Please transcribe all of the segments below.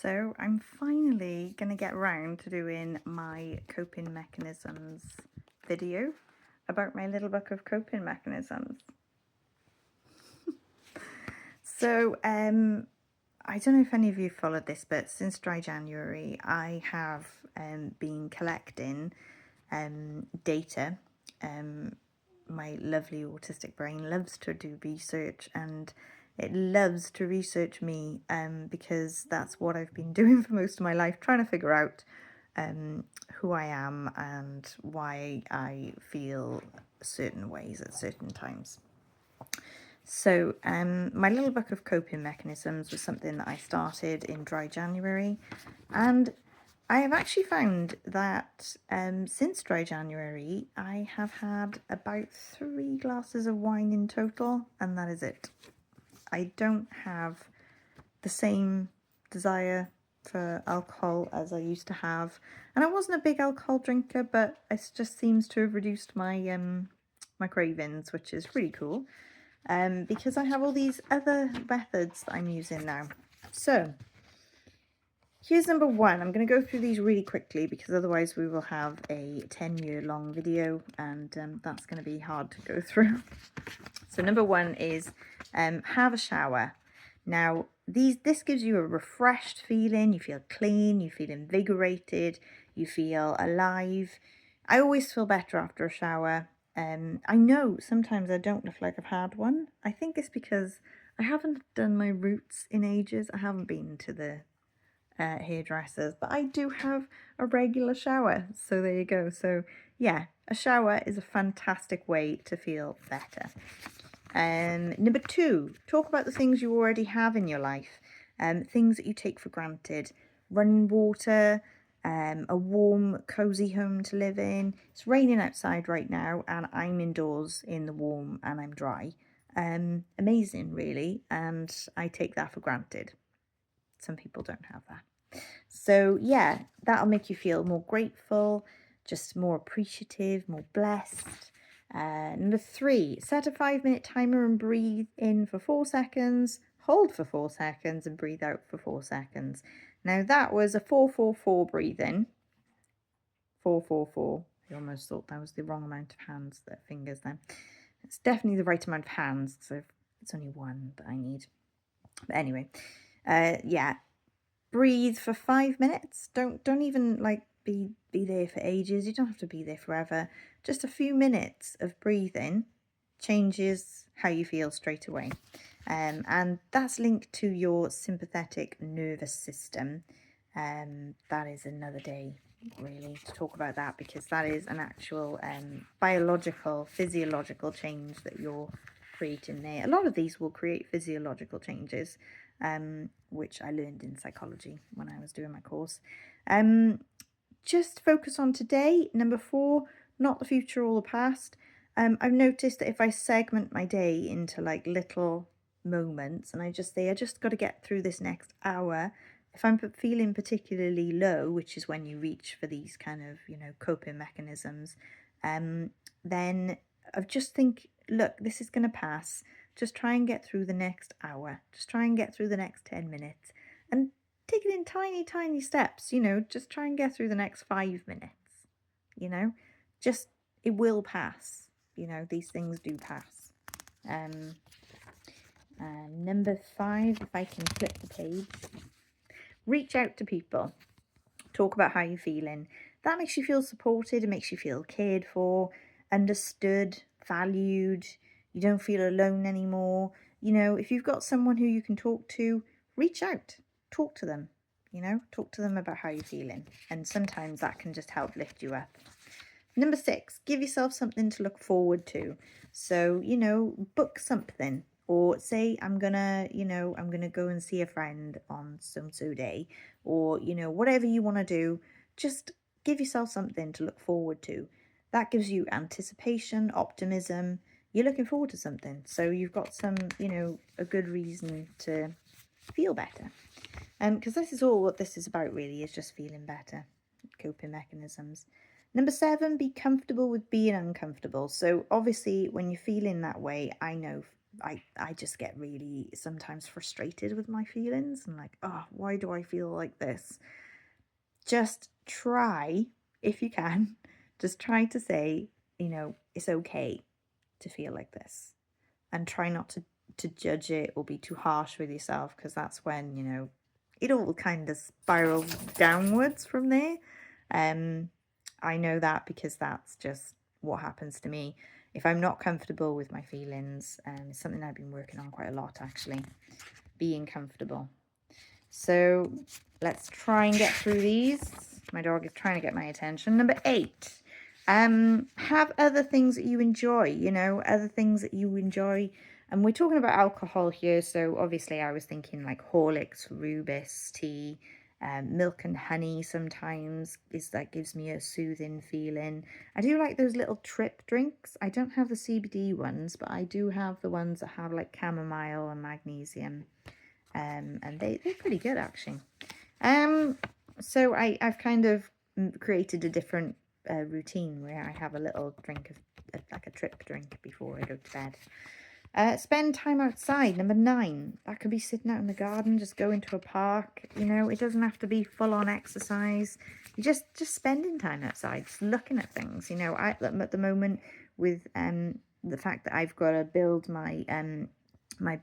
So I'm finally going to get round to doing my coping mechanisms video about my little book of coping mechanisms. So I don't know if any of you followed this, but since dry January I have been collecting data. My lovely autistic brain loves to do research, and it loves to research me because that's what I've been doing for most of my life, trying to figure out who I am and why I feel certain ways at certain times. So my little book of coping mechanisms was something that I started in dry January, and I have actually found that since dry January I have had about 3 glasses of wine in total, and that is it. I don't have the same desire for alcohol as I used to have, and I wasn't a big alcohol drinker, but it just seems to have reduced my my cravings, which is really cool. Because I have all these other methods that I'm using now. So here's number 1. I'm going to go through these really quickly because otherwise we will have a 10-year long video, and that's going to be hard to go through. So number 1 is have a shower. Now this gives you a refreshed feeling. You feel clean, you feel invigorated, you feel alive. I always feel better after a shower. I know sometimes I don't look like I've had one. I think it's because I haven't done my roots in ages. I haven't been to the hairdressers, but I do have a regular shower. So there you go. So yeah, a shower is a fantastic way to feel better. Number 2, talk about the things you already have in your life, things that you take for granted. Running water, a warm, cozy home to live in. It's raining outside right now and I'm indoors in the warm and I'm dry. Amazing, really, and I take that for granted. Some people don't have that. So yeah, that'll make you feel more grateful, just more appreciative, more blessed. Number 3, set a 5-minute timer and breathe in for 4 seconds, hold for 4 seconds and breathe out for 4 seconds. Now that was a 4-4-4 breathe in. 4-4-4. I almost thought that was the wrong amount of fingers then. It's definitely the right amount of hands, so it's only 1 that I need. But anyway, yeah, breathe for 5 minutes. Don't even like be there for ages. You don't have to be there forever. Just a few minutes of breathing changes how you feel straight away. And that's linked to your sympathetic nervous system. That is another day really to talk about that, because that is an actual biological, physiological change that you're creating there. A lot of these will create physiological changes, which I learned in psychology when I was doing my course. Just focus on today. Number 4, not the future or the past. I've noticed that if I segment my day into like little moments and I just say, I just got to get through this next hour. If I'm feeling particularly low, which is when you reach for these kind of, coping mechanisms, then I just think, look, this is going to pass. Just try and get through the next hour. Just try and get through the next 10 minutes. And take it in tiny, tiny steps, just try and get through the next 5 minutes, just, it will pass, these things do pass. Number 5, if I can flip the page, reach out to people, talk about how you're feeling. That makes you feel supported, it makes you feel cared for, understood, valued. You don't feel alone anymore. If you've got someone who you can talk to, reach out, talk to them, talk to them about how you're feeling, and sometimes that can just help lift you up. Number 6, give yourself something to look forward to. So, book something, or say I'm gonna go and see a friend on so day, or whatever you want to do. Just give yourself something to look forward to. That gives you anticipation, optimism. You're looking forward to something, so you've got some a good reason to feel better. Because this is all what this is about, really, is just feeling better. Coping mechanisms. Number 7, be comfortable with being uncomfortable. So obviously when you're feeling that way, I know I just get really sometimes frustrated with my feelings and like, oh, why do I feel like this? Just try, if you can, just try to say, it's okay to feel like this, and try not to judge it or be too harsh with yourself, because that's when, it all kind of spirals downwards from there. I know that because that's just what happens to me. If I'm not comfortable with my feelings, it's something I've been working on quite a lot, actually, being comfortable. So let's try and get through these. My dog is trying to get my attention. Number 8, have other things that you enjoy, other things that you enjoy. And we're talking about alcohol here, so obviously I was thinking like Horlicks, Rubis tea, milk and honey sometimes gives me a soothing feeling. I do like those little trip drinks. I don't have the CBD ones, but I do have the ones that have like chamomile and magnesium. And they're pretty good, actually. So I've kind of created a different routine where I have a little drink of like a trip drink before I go to bed. Spend time outside, number 9. That could be sitting out in the garden, just going to a park. It doesn't have to be full on exercise. You just spending time outside, just looking at things. I at the moment with the fact that I've got to build my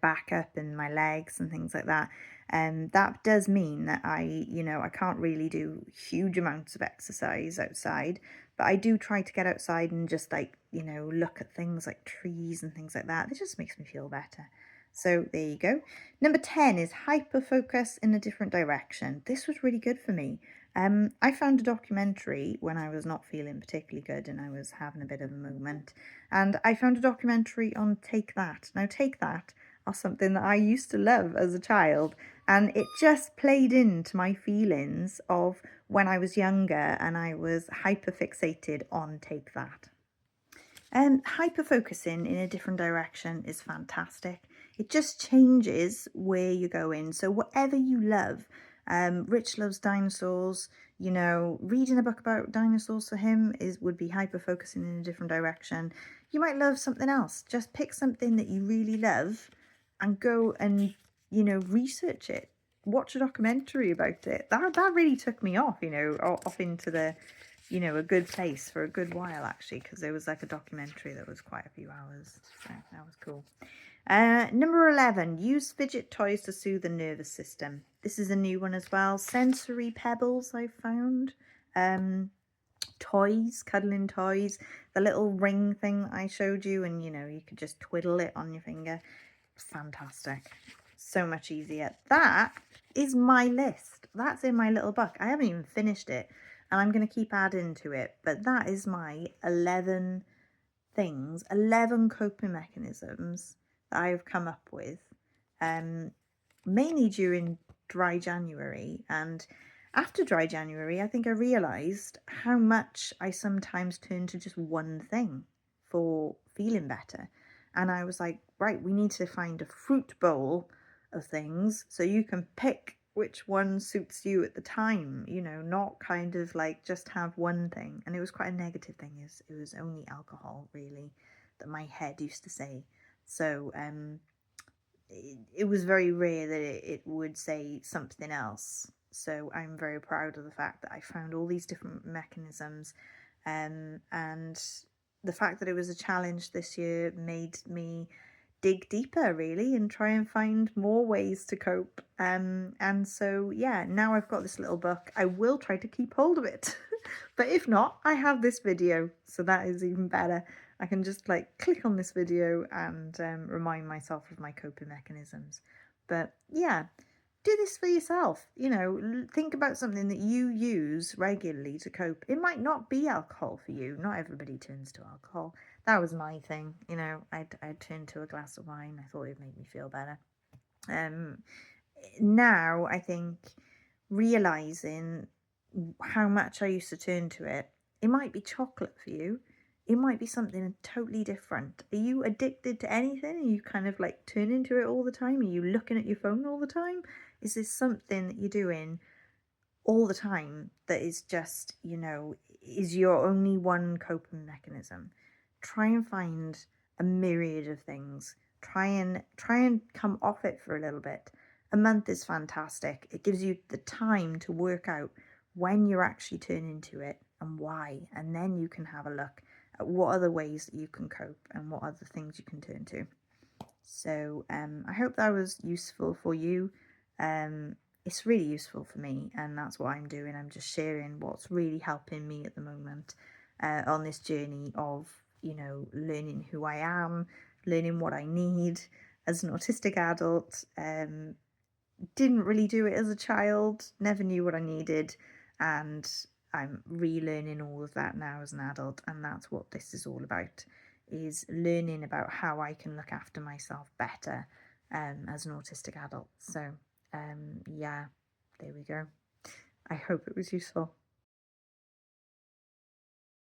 back up and my legs and things like that. That does mean that I can't really do huge amounts of exercise outside, but I do try to get outside and just look at things like trees and things like that. It just makes me feel better. So there you go. Number 10 is hyper focus in a different direction. This was really good for me. I found a documentary when I was not feeling particularly good and I was having a bit of a moment. And I found a documentary on Take That. Now, Take That are something that I used to love as a child. And it just played into my feelings of when I was younger and I was hyper fixated on Take That. Hyper focusing in a different direction is fantastic. It just changes where you're going. So whatever you love, Rich loves dinosaurs. Reading a book about dinosaurs for him would be hyper focusing in a different direction. You might love something else. Just pick something that you really love and go and research it. Watch a documentary about it. That really took me off, off into the a good place for a good while, actually, because there was like a documentary that was quite a few hours. So that was cool. Number 11, use fidget toys to soothe the nervous system. This is a new one as well. Sensory pebbles, I've found. Toys, cuddling toys. The little ring thing I showed you, and you could just twiddle it on your finger. Fantastic. So much easier. That is my list. That's in my little book. I haven't even finished it. And I'm going to keep adding to it. But that is my 11 things, 11 coping mechanisms that I've come up with, mainly during dry January. And after dry January, I think I realised how much I sometimes turn to just one thing for feeling better. And I was like, right, we need to find a fruit bowl of things so you can pick which one suits you at the time, not kind of like just have one thing. And it was quite a negative thing, it was only alcohol, really, that my head used to say. So it was very rare that it would say something else. So I'm very proud of the fact that I found all these different mechanisms, and the fact that it was a challenge this year made me dig deeper, really, and try and find more ways to cope. And so yeah, now I've got this little book. I will try to keep hold of it. But if not, I have this video, so that is even better. I can just click on this video and remind myself of my coping mechanisms. But yeah, do this for yourself. Think about something that you use regularly to cope. It might not be alcohol for you. Not everybody turns to alcohol. That was my thing. I'd turn to a glass of wine. I thought it made me feel better. Now I think realizing how much I used to turn to it, it might be chocolate for you. It might be something totally different. Are you addicted to anything? Are you kind of turn into it all the time? Are you looking at your phone all the time? Is this something that you're doing all the time that is just, is your only one coping mechanism? Try and find a myriad of things. try and come off it for a little bit. A month is fantastic. It gives you the time to work out when you're actually turning to it and why, and then you can have a look at what other ways that you can cope and what other things you can turn to. So I hope that was useful for you. It's really useful for me, and that's what I'm doing. I'm just sharing what's really helping me at the moment on this journey of, learning who I am, learning what I need as an autistic adult. Didn't really do it as a child, never knew what I needed, and I'm relearning all of that now as an adult, and that's what this is all about, is learning about how I can look after myself better as an autistic adult. So yeah, there we go. I hope it was useful.